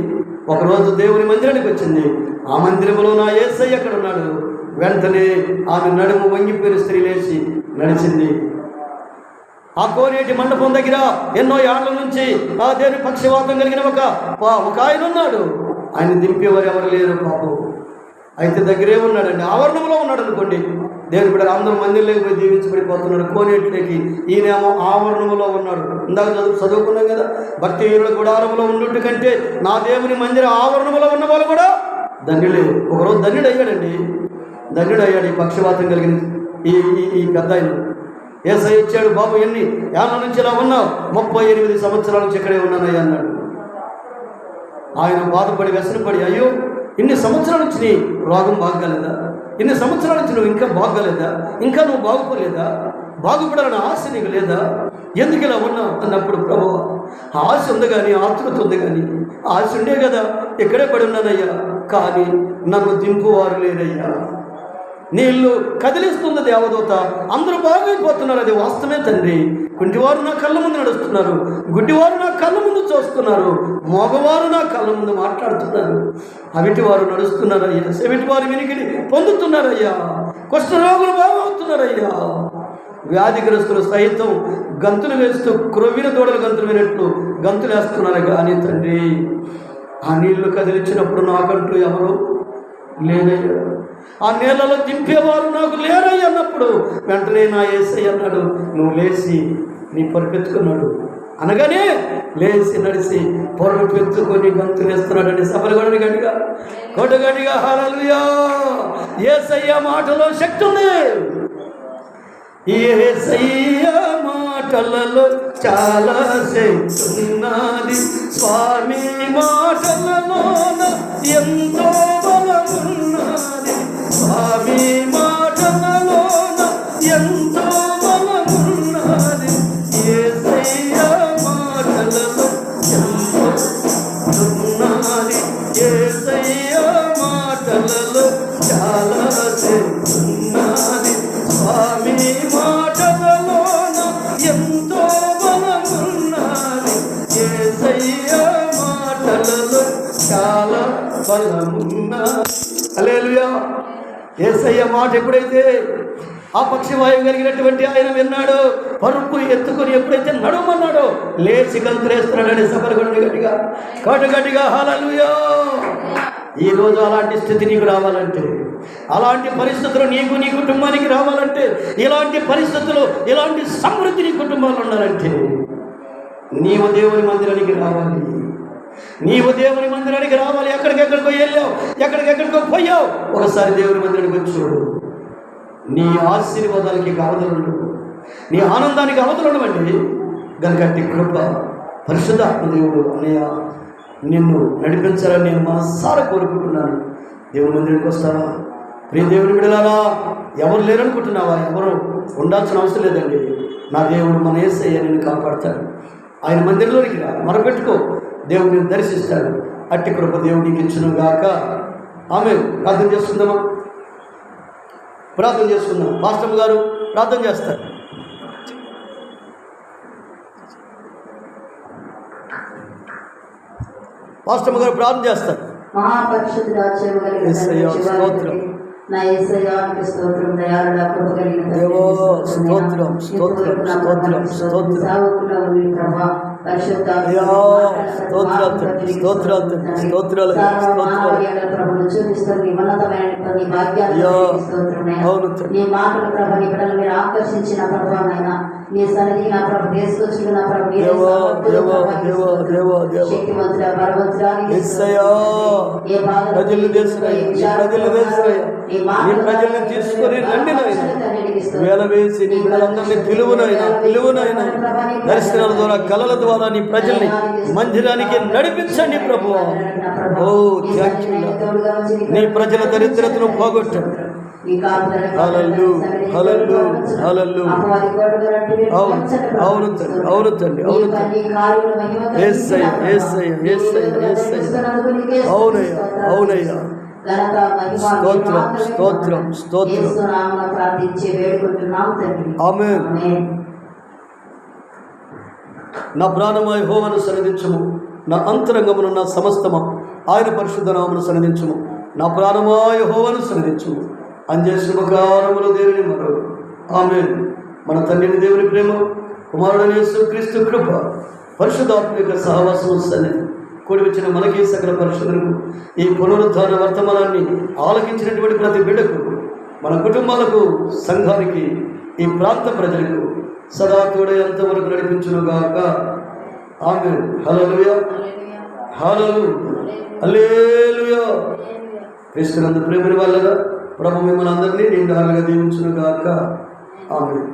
ఒకరోజు దేవుని మందిరానికి వచ్చింది. ఆ మందిరంలో నా యేసయ్య అక్కడ ఉన్నాడు. వెంటనే ఆమె నడుము వంగిపోయిన స్త్రీ లేచి నడిచింది. ఆ కోనేటి మండపం దగ్గర ఎన్నో ఏళ్ల నుంచి ఆ దేవుని పక్షవాతం కలిగిన ఒక ఆయన ఉన్నాడు. ఆయన దింపేవారు ఎవరు లేరు పాపం. అయితే దగ్గరే ఉన్నాడండి, ఆవరణంలో ఉన్నాడు అనుకోండి. దేవుని బిడ్డలు అందరూ మందిరంలోకి పోయి దీవించబడిపోతున్నాడు. కోనేటిలోకి ఈయనేమో ఆవరణంలో ఉన్నాడు. ఇందాక చదువుకున్నాం కదా, భక్తిహీనుల గుడారంలో ఉండుంటి కంటే నా దేవుని మందిర ఆవరణంలో ఉన్న వాళ్ళు కూడా ధన్యులే. ఒకరోజు ధన్యుడు అయ్యాడండి. ధన్యుడు అయ్యాడు ఈ పక్షవాతం కలిగిన ఈ పెద్ద ఆయన. యేసయ్య ఇచ్చాడు, బాబు ఎన్ని ఏళ్ళ నుంచి ఇలా ఉన్నావు? 38 సంవత్సరాల నుంచి ఇక్కడే ఉన్నానయ్యా అన్నాడు. ఆయన బాధపడి వ్యసనపడి, అయ్యో ఇన్ని సంవత్సరాల నుంచి నీ రోగం బాగలేదా? ఇన్ని సంవత్సరాల నుంచి నువ్వు ఇంకా బాగలేదా? ఇంకా నువ్వు బాగుపడలేదా? బాగుపడాలని ఆశ నీకు లేదా? ఎందుకు ఇలా ఉన్నావు అన్నప్పుడు, ప్రభువా ఆశ ఉంది కానీ, ఆతృత ఉంది కానీ, ఆశ ఉండే కదా ఇక్కడే పడి ఉన్నానయ్యా, కానీ నన్ను దింపువారు లేరయ్యా. నీళ్ళు కదిలిస్తుంది దేవదూత, అందరూ బాగైపోతున్నారు, అది వాస్తవమే తండ్రి. కుంటివారు నా కళ్ళ ముందు నడుస్తున్నారు, గుడ్డివారు నా కళ్ళ ముందు చూస్తున్నారు, మగవారు నా కళ్ళ ముందు మాట్లాడుతున్నారు, అవిటి వారు నడుస్తున్నారయ్యా, సెవిటి వారు వినికిడి పొందుతున్నారయ్యా, కుష్ఠరోగులు బాగవుతున్నారయ్యా, వ్యాధిగ్రస్తులు సైతం గంతులు వేస్తూ క్రొవ్విన దూడలు గంతులు వినట్లు గంతులు వేస్తున్నారు. కానీ తండ్రి ఆ నీళ్లు కదిలించినప్పుడు నాకంటూ ఎవరు లేరయ్యా, ఆ నీళ్ళలో దింపేవారు నాకు లేరయ్య అన్నప్పుడు వెంటనే నా యేసయ్య అన్నాడు, నువ్వు లేచి నీ పరుపెత్తుకున్నాడు అనగానే లేచి నడిచి పరుపెత్తుకొని గంతులు వేస్తున్నాడండి. సఫలగొడని గట్టిగా కొట్టగట్టిగా హల్లెలూయా. యేసయ్య మాటలో శక్తి ఉంది. యేసయ్య మాటలలో చాలా శక్తి ఉన్నది, స్వామి మాటలలోన ఎంతో బలమున్నది, స్వామి మాటలలోన ఎంతో బలమున్నది, యేసయ్య మాటలలో ఎంతో ఉన్నది, యేసయ్య మాటలలో చాలా శక్తి ఉన్నది, స్వామి మాటలలోన ఎంతో బలమున్నది, యేసయ్య మాటలలో చాలా బలమున్నది. హల్లెలూయా. యేసయ్య మాట ఎప్పుడైతే ఆ పక్షవాయువు కలిగినటువంటి ఆయన విన్నాడు, పరుపు ఎత్తుకొని ఎప్పుడైతే నడుమన్నాడో లేచి గంతులేస్తున్నాడని సఫలగొడని గట్టిగా గట్టిగా హల్లెలూయా. ఈరోజు అలాంటి స్థితి నీకు రావాలంటే, అలాంటి పరిస్థితులు నీకు నీ కుటుంబానికి రావాలంటే, ఇలాంటి పరిస్థితులు ఇలాంటి సమృద్ధి నీ కుటుంబాలు ఉండాలంటే నీవు దేవుని మందిరానికి రావాలి. నీవు దేవుని మందిరానికి రావాలి. ఎక్కడికెక్కడికో వెళ్ళావు, ఎక్కడికెక్కడికో పోయావు, ఒకసారి దేవుని మందిరానికి వచ్చి చూడు. నీ ఆశీర్వాదాలకి అవధులు ఉండవు, నీ ఆనందానికి అవధులు ఉండవండి. గనకట్టి కృప పరిశుద్ధాత్మ దేవుడు అన్నయ్య నిన్ను నడిపించాలని నేను మనసారా కోరుకుంటున్నాను. దేవుని మందిరానికి వస్తావా? ప్రియ దేవుని బిడ్డలారా, ఎవరు లేరనుకుంటున్నావా? ఎవరు ఉండాల్సిన అవసరం లేదండి. నా దేవుడు మన యేసయ్య నిన్ను కాపాడుతాడు. ఆయన మందిరంలోనికి రా, మొరపెట్టుకో, దేవుడు నిన్ను దర్శిస్తాడు. అట్టి కృప దేవుడికి ఇచ్చును గాక. ఆమె ప్రార్థన చేసుకుందామా? ప్రార్థన చేసుకుందాం. పాస్టర్ గారు ప్రార్థన చేస్తారు. పాస్టర్ గారు ప్రార్థన చేస్తారు. మహాపరిశుద్ధుడా, నా యేసయ్యానికి స్తోత్రం. దయాళుడా, కృప కలిగిన దేవా స్తోత్రం స్తోత్రం స్తోత్రం స్తోత్రం. సావుకున్న ప్రభా పరిశుద్ధ స్తోత్రాలు ప్రభులు చూపిస్తుంది ఉన్నతమైనటువంటి భాగ్యాలు. నీ మాటలు ప్రభ నీ బిడ్డలు మీరు ఆకర్షించిన ప్రభావైనా నీ సన్నిధికి నా ప్రభు తీసుకొచ్చిన ప్రభు శక్తివంతుల బలవంతురాలు ప్రజల్ని తీసుకొని రండి నాయన. వేల వేసి నీ బిడ్డలందరినీ పిలువునైనా దర్శనాల ద్వారా కళల ద్వారా నీ ప్రజల్ని మందిరానికి నడిపించండి ప్రభువా. ఓ థ్యాంక్ యూ. నీ ప్రజల దరిద్రతను పోగొట్టండి. అవును తండ్రి అవునయ్యా. స్తోత్రం స్తోత్రం స్తోత్రం. ఆమేన్. నా ప్రాణమా యెహోవాను సన్నిధించుము, నా అంతరంగమును నా సమస్తమా ఆయన పరిశుద్ధ నామమును సన్నిధించుము. నా ప్రాణమా యెహోవాను సన్నిధించుము, అంజే శుభకారములు దేవుని మరో. ఆమేన్. మన తండ్రిని దేవుని ప్రేమ, కుమారుడైన యేసుక్రీస్తు కృప, పరిశుద్ధాత్మ యొక్క సహవాసము సన్నిధి కూడి వచ్చిన మనకి సకల పరిశుద్ధులకు ఈ పునరుద్ధాన వర్తమానాన్ని ఆలకించినటువంటి ప్రతి బిడ్డకు, మన కుటుంబాలకు, సంఘానికి, ఈ ప్రాంత ప్రజలకు సదా తోడే అంతవరకు నడిపించునుగాక. ఆమేన్. హల్లెలూయా హల్లెలూయా. క్రీస్తునందు ప్రేమని వాళ్ళగా ప్రభు మిమ్మల్ని అందరినీ నిండారుగా దీవించునుగాక. ఆమేన్.